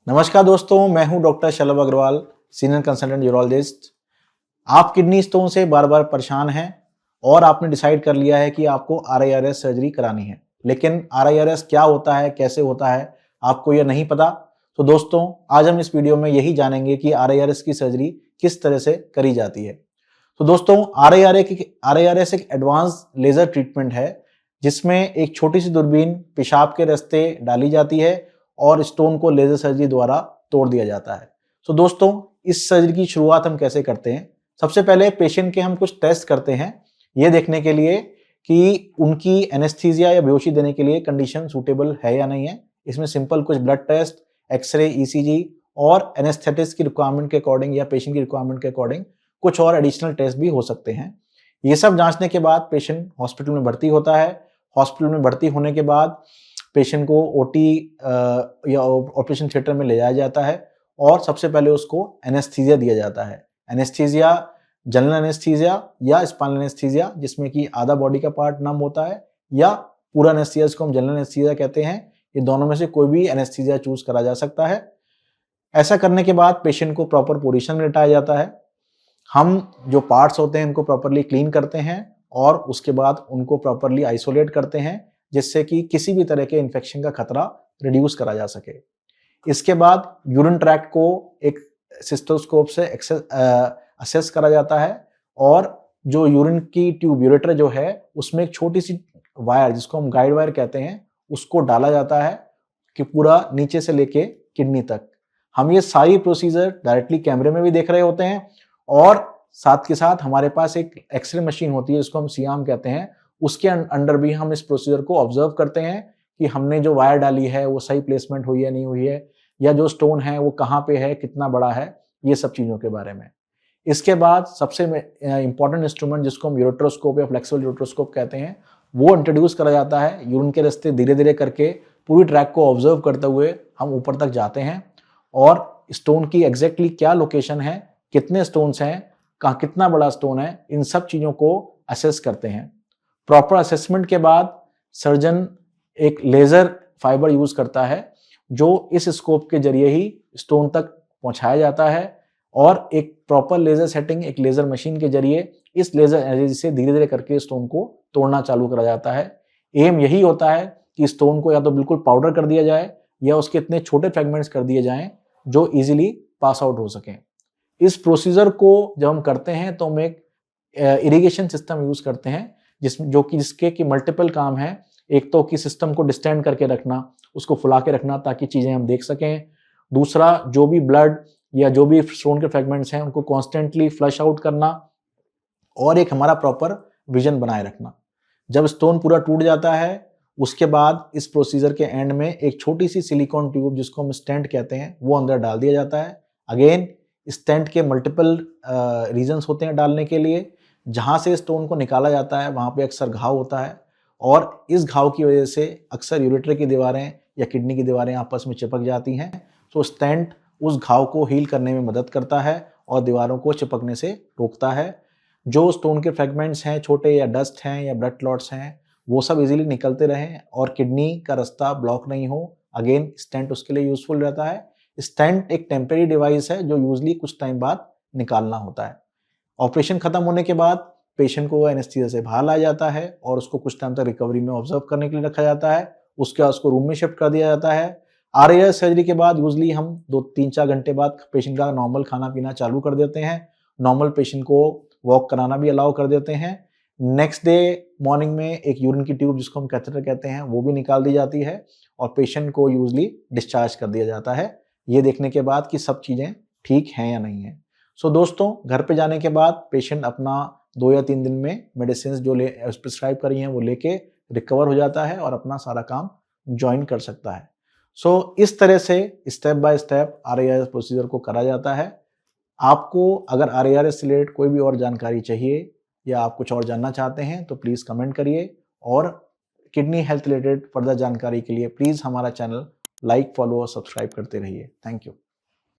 नमस्कार दोस्तों, मैं हूं डॉक्टर शलभ अग्रवाल, सीनियर कंसल्टेंट यूरोलॉजिस्ट। आप किडनी स्टोन से बार बार परेशान हैं और आपने डिसाइड कर लिया है कि आपको आरआईआरएस सर्जरी करानी है, लेकिन आरआईआरएस क्या होता है, कैसे होता है, आपको यह नहीं पता। तो दोस्तों, आज हम इस वीडियो में यही जानेंगे कि आरआईआरएस की सर्जरी किस तरह से करी जाती है। तो दोस्तों, आरआईआरएस एक एडवांस लेजर ट्रीटमेंट है जिसमें एक छोटी सी दूरबीन पेशाब के रास्ते डाली जाती है और स्टोन को लेजर सर्जरी द्वारा तोड़ दिया जाता है। तो दोस्तों, इस सर्जरी की शुरुआत हम कैसे करते हैं? सबसे पहले पेशेंट के हम कुछ टेस्ट करते हैं, ये देखने के लिए कि उनकी एनेस्थीसिया या बेहोशी देने के लिए कंडीशन सूटेबल है या नहीं है। इसमें सिंपल कुछ ब्लड टेस्ट, एक्सरे, ईसीजी और एनेस्थेटिक्स की रिक्वायरमेंट के अकॉर्डिंग या पेशेंट की रिक्वायरमेंट के अकॉर्डिंग कुछ और एडिशनल टेस्ट भी हो सकते हैं। ये सब जांचने के बाद पेशेंट हॉस्पिटल में भर्ती होता है। हॉस्पिटल में भर्ती होने के बाद पेशेंट को ओटी या ऑपरेशन थिएटर में ले जाया जाता है और सबसे पहले उसको एनेस्थीसिया दिया जाता है। एनेस्थीसिया जनरल एनेस्थीसिया या स्पाइनल एनेस्थीसिया, जिसमें कि आधा बॉडी का पार्ट नम होता है, या पूरा एनेस्थीसिया जिसको हम जनरल एनेस्थीसिया कहते हैं। ये दोनों में से कोई भी एनेस्थीसिया चूज करा जा सकता है। ऐसा करने के बाद पेशेंट को प्रॉपर पोजीशन में लिटाया जाता है। हम जो पार्ट्स होते हैं उनको प्रॉपरली क्लीन करते हैं और उसके बाद उनको प्रॉपरली आइसोलेट करते हैं, जिससे कि किसी भी तरह के इन्फेक्शन का खतरा रिड्यूस करा जा सके। इसके बाद यूरिन ट्रैक्ट को एक सिस्टोस्कोप से असेस करा जाता है और जो यूरिन की ट्यूब यूरेटर जो है उसमें एक छोटी सी वायर, जिसको हम गाइड वायर कहते हैं, उसको डाला जाता है कि पूरा नीचे से लेके किडनी तक। हम ये सारी प्रोसीजर डायरेक्टली कैमरे में भी देख रहे होते हैं और साथ के साथ हमारे पास एक एक्सरे मशीन होती है जिसको हम सियाम कहते हैं, उसके अंडर भी हम इस प्रोसीजर को ऑब्जर्व करते हैं कि हमने जो वायर डाली है वो सही प्लेसमेंट हुई है नहीं हुई है, या जो स्टोन है वो कहाँ पे है, कितना बड़ा है, ये सब चीज़ों के बारे में। इसके बाद सबसे इंपॉर्टेंट इंस्ट्रूमेंट जिसको हम यूरेट्रोस्कोप या फ्लेक्सिबल यूरेट्रोस्कोप कहते हैं, वो इंट्रोड्यूस करा जाता है। यूरिन के रास्ते धीरे धीरे करके पूरी ट्रैक को ऑब्जर्व करते हुए हम ऊपर तक जाते हैं और स्टोन की एग्जैक्टली क्या लोकेशन है, कितने स्टोन्स हैं, कहाँ कितना बड़ा स्टोन है, इन सब चीज़ों को असेस करते हैं। प्रॉपर असेसमेंट के बाद सर्जन एक लेजर फाइबर यूज करता है जो इस स्कोप के जरिए ही स्टोन तक पहुंचाया जाता है और एक प्रॉपर लेजर सेटिंग एक लेजर मशीन के जरिए इस लेजर एनर्जी से धीरे धीरे करके स्टोन को तोड़ना चालू करा जाता है। एम यही होता है कि स्टोन को या तो बिल्कुल पाउडर कर दिया जाए या उसके इतने छोटे फ्रेगमेंट्स कर दिए जाएं जो इजीली पास आउट हो सकें। इस प्रोसीजर को जब हम करते हैं तो हम एक इरिगेशन सिस्टम यूज करते हैं जिसके कि मल्टीपल काम है। एक तो कि सिस्टम को डिस्टेंड करके रखना, उसको फुला के रखना ताकि चीजें हम देख सकें। दूसरा, जो भी ब्लड या जो भी स्टोन के फ्रेगमेंट्स हैं उनको कॉन्स्टेंटली फ्लश आउट करना और एक हमारा प्रॉपर विजन बनाए रखना। जब स्टोन पूरा टूट जाता है उसके बाद इस प्रोसीजर के एंड में एक छोटी सी सिलिकॉन ट्यूब जिसको हम स्टेंट कहते हैं वो अंदर डाल दिया जाता है। अगेन स्टेंट के मल्टीपल रीजंस होते हैं डालने के लिए। जहाँ से स्टोन को निकाला जाता है वहाँ पे अक्सर घाव होता है और इस घाव की वजह से अक्सर यूरेटर की दीवारें या किडनी की दीवारें आपस में चिपक जाती हैं। तो स्टेंट उस घाव को हील करने में मदद करता है और दीवारों को चिपकने से रोकता है। जो स्टोन के फ्रेगमेंट्स हैं, छोटे या डस्ट हैं या ब्लड क्लॉट्स हैं, वो सब इजीली निकलते रहें और किडनी का रास्ता ब्लॉक नहीं हो। अगेन स्टेंट उसके लिए यूजफुल रहता है। स्टेंट एक टेम्परेरी डिवाइस है जो यूजली कुछ टाइम बाद निकालना होता है। ऑपरेशन खत्म होने के बाद पेशेंट को एनेस्थीसिया से बाहर लाया जाता है और उसको कुछ टाइम तक रिकवरी में ऑब्जर्व करने के लिए रखा जाता है। उसके बाद उसको रूम में शिफ्ट कर दिया जाता है। आरआईआरएस सर्जरी के बाद यूजली हम 2-3-4 घंटे बाद पेशेंट का नॉर्मल खाना पीना चालू कर देते हैं। नॉर्मल पेशेंट को वॉक कराना भी अलाउ कर देते हैं। नेक्स्ट डे मॉर्निंग में एक यूरिन की ट्यूब जिसको हम कैथेटर कहते हैं वो भी निकाल दी जाती है और पेशेंट को यूजली डिस्चार्ज कर दिया जाता है, ये देखने के बाद कि सब चीज़ें ठीक हैं या नहीं है। सो दोस्तों, घर पे जाने के बाद पेशेंट अपना 2 या 3 दिन में मेडिसिन जो प्रिस्क्राइब करी हैं वो लेके रिकवर हो जाता है और अपना सारा काम ज्वाइन कर सकता है। सो इस तरह से स्टेप बाय स्टेप आरआईआरएस प्रोसीजर को करा जाता है। आपको अगर आरआईआरएस से रिलेटेड कोई भी और जानकारी चाहिए या आप कुछ और जानना चाहते हैं तो प्लीज़ कमेंट करिए और किडनी हेल्थ रिलेटेड फर्दर जानकारी के लिए प्लीज़ हमारा चैनल लाइक, फॉलो और सब्सक्राइब करते रहिए। Thank you.